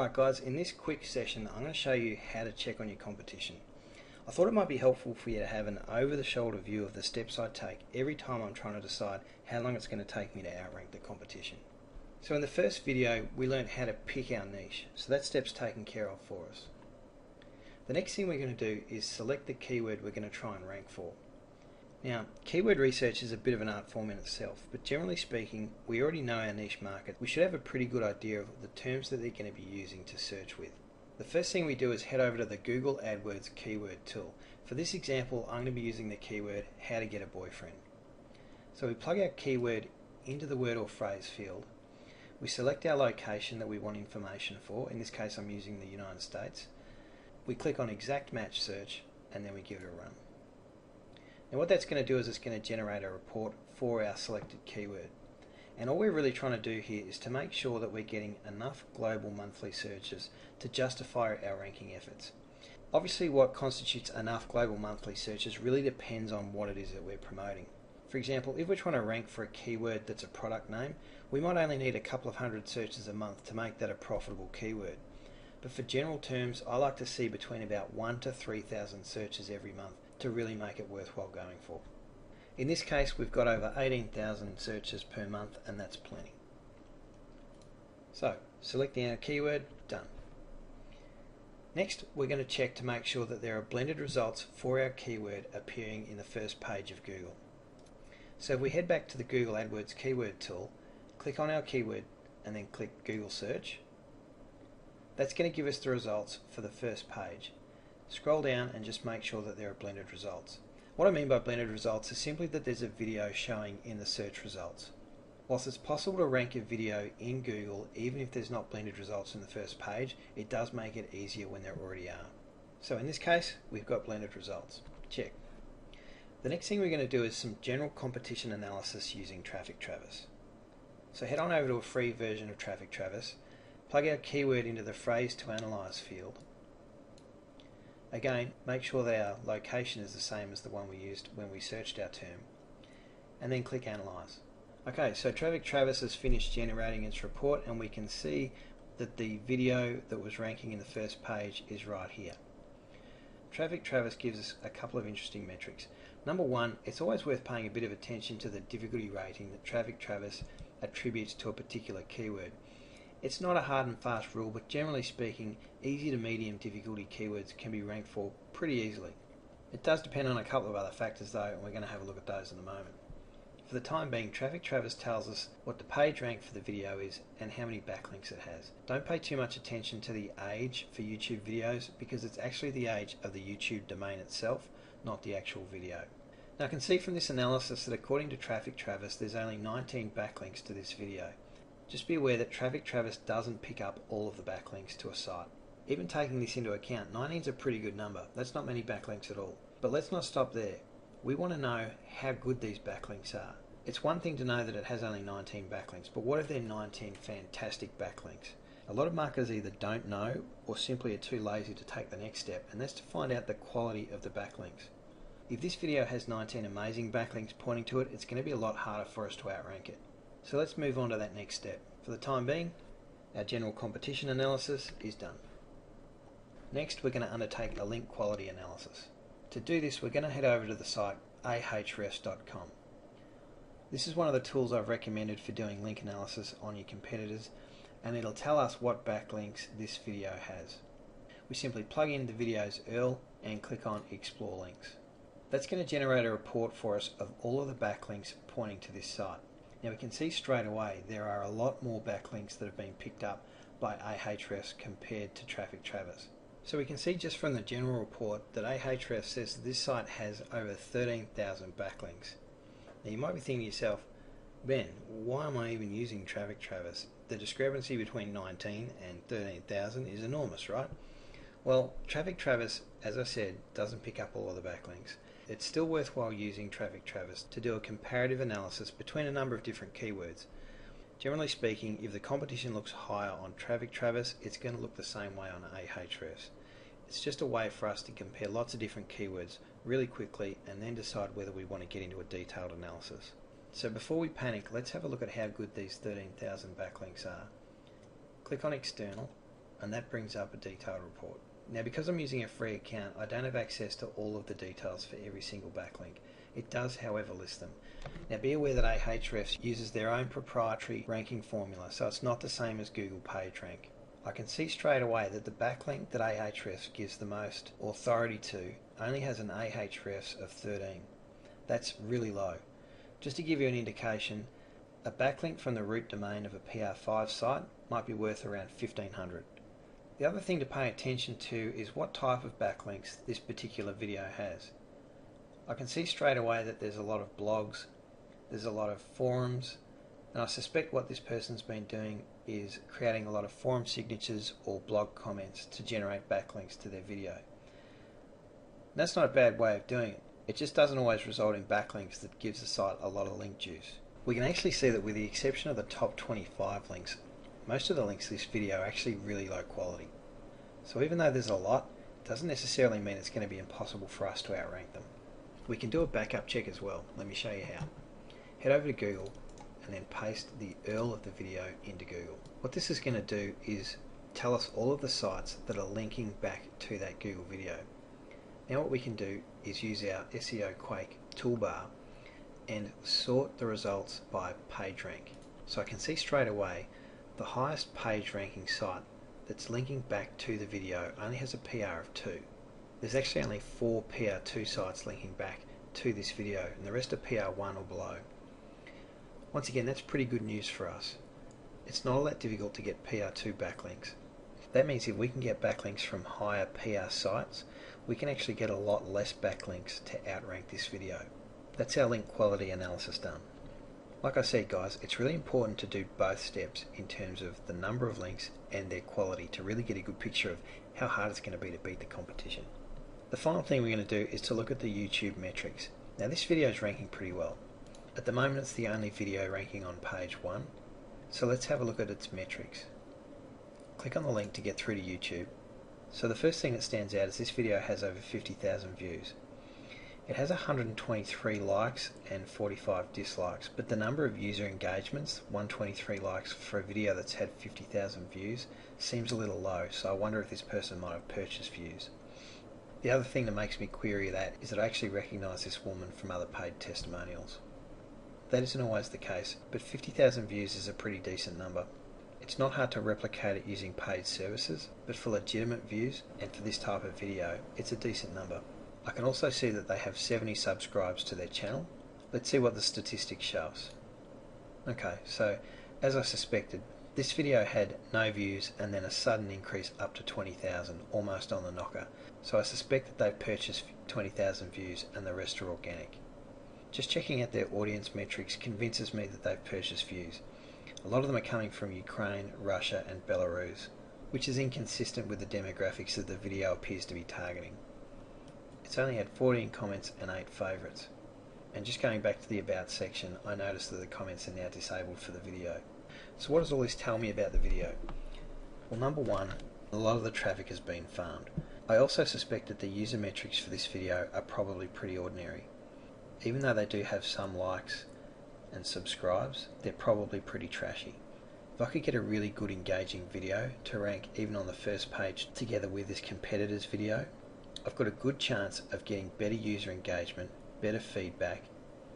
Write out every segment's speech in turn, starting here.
Alright guys, in this quick session I'm going to show you how to check on your competition. I thought it might be helpful for you to have an over-the-shoulder view of the steps I take every time I'm trying to decide how long it's going to take me to outrank the competition. So in the first video we learned how to pick our niche, so that step's taken care of for us. The next thing we're going to do is select the keyword we're going to try and rank for. Now, keyword research is a bit of an art form in itself, but generally speaking, we already know our niche market. We should have a pretty good idea of the terms that they're going to be using to search with. The first thing we do is head over to the Google AdWords keyword tool. For this example, I'm going to be using the keyword, how to get a boyfriend. So we plug our keyword into the word or phrase field. We select our location that we want information for. In this case, I'm using the United States. We click on exact match search, and then we give it a run. Now what that's going to do is it's going to generate a report for our selected keyword. And all we're really trying to do here is to make sure that we're getting enough global monthly searches to justify our ranking efforts. Obviously what constitutes enough global monthly searches really depends on what it is that we're promoting. For example, if we're trying to rank for a keyword that's a product name, we might only need a couple of hundred searches a month to make that a profitable keyword. But for general terms, I like to see between about 1,000 to 3,000 searches every month to really make it worthwhile going for. In this case, we've got over 18,000 searches per month, and that's plenty. So, selecting our keyword, done. Next, we're going to check to make sure that there are blended results for our keyword appearing in the first page of Google. So if we head back to the Google AdWords keyword tool, click on our keyword, and then click Google Search. That's going to give us the results for the first page. Scroll down and just make sure that there are blended results. What I mean by blended results is simply that there's a video showing in the search results. Whilst it's possible to rank a video in Google even if there's not blended results in the first page, it does make it easier when there already are. So in this case, we've got blended results. Check. The next thing we're going to do is some general competition analysis using Traffic Travis. So head on over to a free version of Traffic Travis, plug our keyword into the phrase to analyze field. Again, make sure that our location is the same as the one we used when we searched our term, and then click Analyze. Okay, so Traffic Travis has finished generating its report, and we can see that the video that was ranking in the first page is right here. Traffic Travis gives us a couple of interesting metrics. Number one, it's always worth paying a bit of attention to the difficulty rating that Traffic Travis attributes to a particular keyword. It's not a hard and fast rule, but generally speaking, easy to medium difficulty keywords can be ranked for pretty easily. It does depend on a couple of other factors though, and we're going to have a look at those in a moment. For the time being, Traffic Travis tells us what the page rank for the video is and how many backlinks it has. Don't pay too much attention to the age for YouTube videos because it's actually the age of the YouTube domain itself, not the actual video. Now I can see from this analysis that according to Traffic Travis, there's only 19 backlinks to this video. Just be aware that Traffic Travis doesn't pick up all of the backlinks to a site. Even taking this into account, 19 is a pretty good number. That's not many backlinks at all. But let's not stop there. We want to know how good these backlinks are. It's one thing to know that it has only 19 backlinks, but what if they're 19 fantastic backlinks? A lot of marketers either don't know or simply are too lazy to take the next step, and that's to find out the quality of the backlinks. If this video has 19 amazing backlinks pointing to it, it's going to be a lot harder for us to outrank it. So let's move on to that next step. For the time being, our general competition analysis is done. Next, we're going to undertake a link quality analysis. To do this, we're going to head over to the site ahrefs.com. This is one of the tools I've recommended for doing link analysis on your competitors, and it'll tell us what backlinks this video has. We simply plug in the video's URL and click on Explore Links. That's going to generate a report for us of all of the backlinks pointing to this site. Now we can see straight away there are a lot more backlinks that have been picked up by Ahrefs compared to Traffic Travis. So we can see just from the general report that Ahrefs says that this site has over 13,000 backlinks. Now you might be thinking to yourself, Ben, why am I even using Traffic Travis? The discrepancy between 19 and 13,000 is enormous, right? Well, Traffic Travis, as I said, doesn't pick up all of the backlinks. It's still worthwhile using Traffic Travis to do a comparative analysis between a number of different keywords. Generally speaking, if the competition looks higher on Traffic Travis, it's going to look the same way on Ahrefs. It's just a way for us to compare lots of different keywords really quickly and then decide whether we want to get into a detailed analysis. So before we panic, let's have a look at how good these 13,000 backlinks are. Click on External, and that brings up a detailed report. Now, because I'm using a free account, I don't have access to all of the details for every single backlink. It does, however, list them. Now, be aware that Ahrefs uses their own proprietary ranking formula, so it's not the same as Google PageRank. I can see straight away that the backlink that Ahrefs gives the most authority to only has an Ahrefs of 13. That's really low. Just to give you an indication, a backlink from the root domain of a PR5 site might be worth around 1500. The other thing to pay attention to is what type of backlinks this particular video has. I can see straight away that there's a lot of blogs, there's a lot of forums, and I suspect what this person's been doing is creating a lot of forum signatures or blog comments to generate backlinks to their video. And that's not a bad way of doing it. It just doesn't always result in backlinks that gives the site a lot of link juice. We can actually see that with the exception of the top 25 links, most of the links to this video are actually really low quality. So even though there's a lot, it doesn't necessarily mean it's going to be impossible for us to outrank them. We can do a backup check as well. Let me show you how. Head over to Google and then paste the URL of the video into Google. What this is going to do is tell us all of the sites that are linking back to that Google video. Now what we can do is use our SEO Quake toolbar and sort the results by page rank. So I can see straight away the highest page ranking site that's linking back to the video only has a PR of 2. There's actually only 4 PR2 sites linking back to this video, and the rest are PR1 or below. Once again, that's pretty good news for us. It's not all that difficult to get PR2 backlinks. That means if we can get backlinks from higher PR sites, we can actually get a lot less backlinks to outrank this video. That's our link quality analysis done. Like I said, guys, it's really important to do both steps in terms of the number of links and their quality to really get a good picture of how hard it's going to be to beat the competition. The final thing we're going to do is to look at the YouTube metrics. Now this video is ranking pretty well. At the moment it's the only video ranking on page 1, so let's have a look at its metrics. Click on the link to get through to YouTube. So the first thing that stands out is this video has over 50,000 views. It has 123 likes and 45 dislikes, but the number of user engagements, 123 likes for a video that's had 50,000 views, seems a little low, so I wonder if this person might have purchased views. The other thing that makes me query that is that I actually recognise this woman from other paid testimonials. That isn't always the case, but 50,000 views is a pretty decent number. It's not hard to replicate it using paid services, but for legitimate views and for this type of video, it's a decent number. I can also see that they have 70 subscribers to their channel. Let's see what the statistics show us. Okay, so as I suspected, this video had no views and then a sudden increase up to 20,000, almost on the knocker. So I suspect that they've purchased 20,000 views and the rest are organic. Just checking out their audience metrics convinces me that they've purchased views. A lot of them are coming from Ukraine, Russia and Belarus, which is inconsistent with the demographics that the video appears to be targeting. It's only had 14 comments and 8 favourites. And just going back to the About section, I noticed that the comments are now disabled for the video. So what does all this tell me about the video? Well, number one, a lot of the traffic has been farmed. I also suspect that the user metrics for this video are probably pretty ordinary. Even though they do have some likes and subscribes, they're probably pretty trashy. If I could get a really good engaging video to rank even on the first page together with this competitor's video, I've got a good chance of getting better user engagement, better feedback,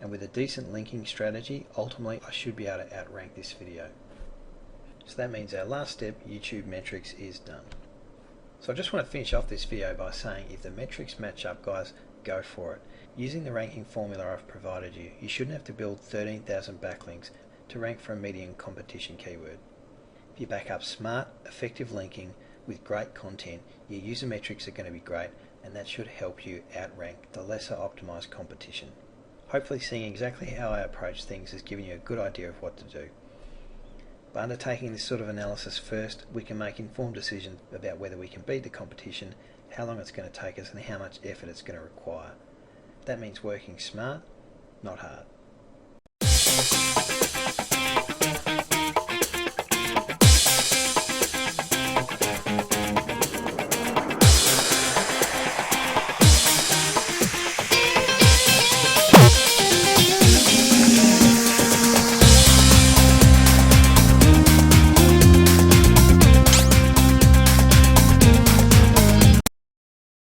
and with a decent linking strategy, ultimately I should be able to outrank this video. So that means our last step, YouTube metrics, is done. So I just want to finish off this video by saying if the metrics match up, guys, go for it. Using the ranking formula I've provided you, you shouldn't have to build 13,000 backlinks to rank for a median competition keyword. If you back up smart, effective linking with great content, your user metrics are going to be great, and that should help you outrank the lesser optimized competition. Hopefully seeing exactly how I approach things has given you a good idea of what to do. By undertaking this sort of analysis first, we can make informed decisions about whether we can beat the competition, how long it's going to take us, and how much effort it's going to require. That means working smart, not hard.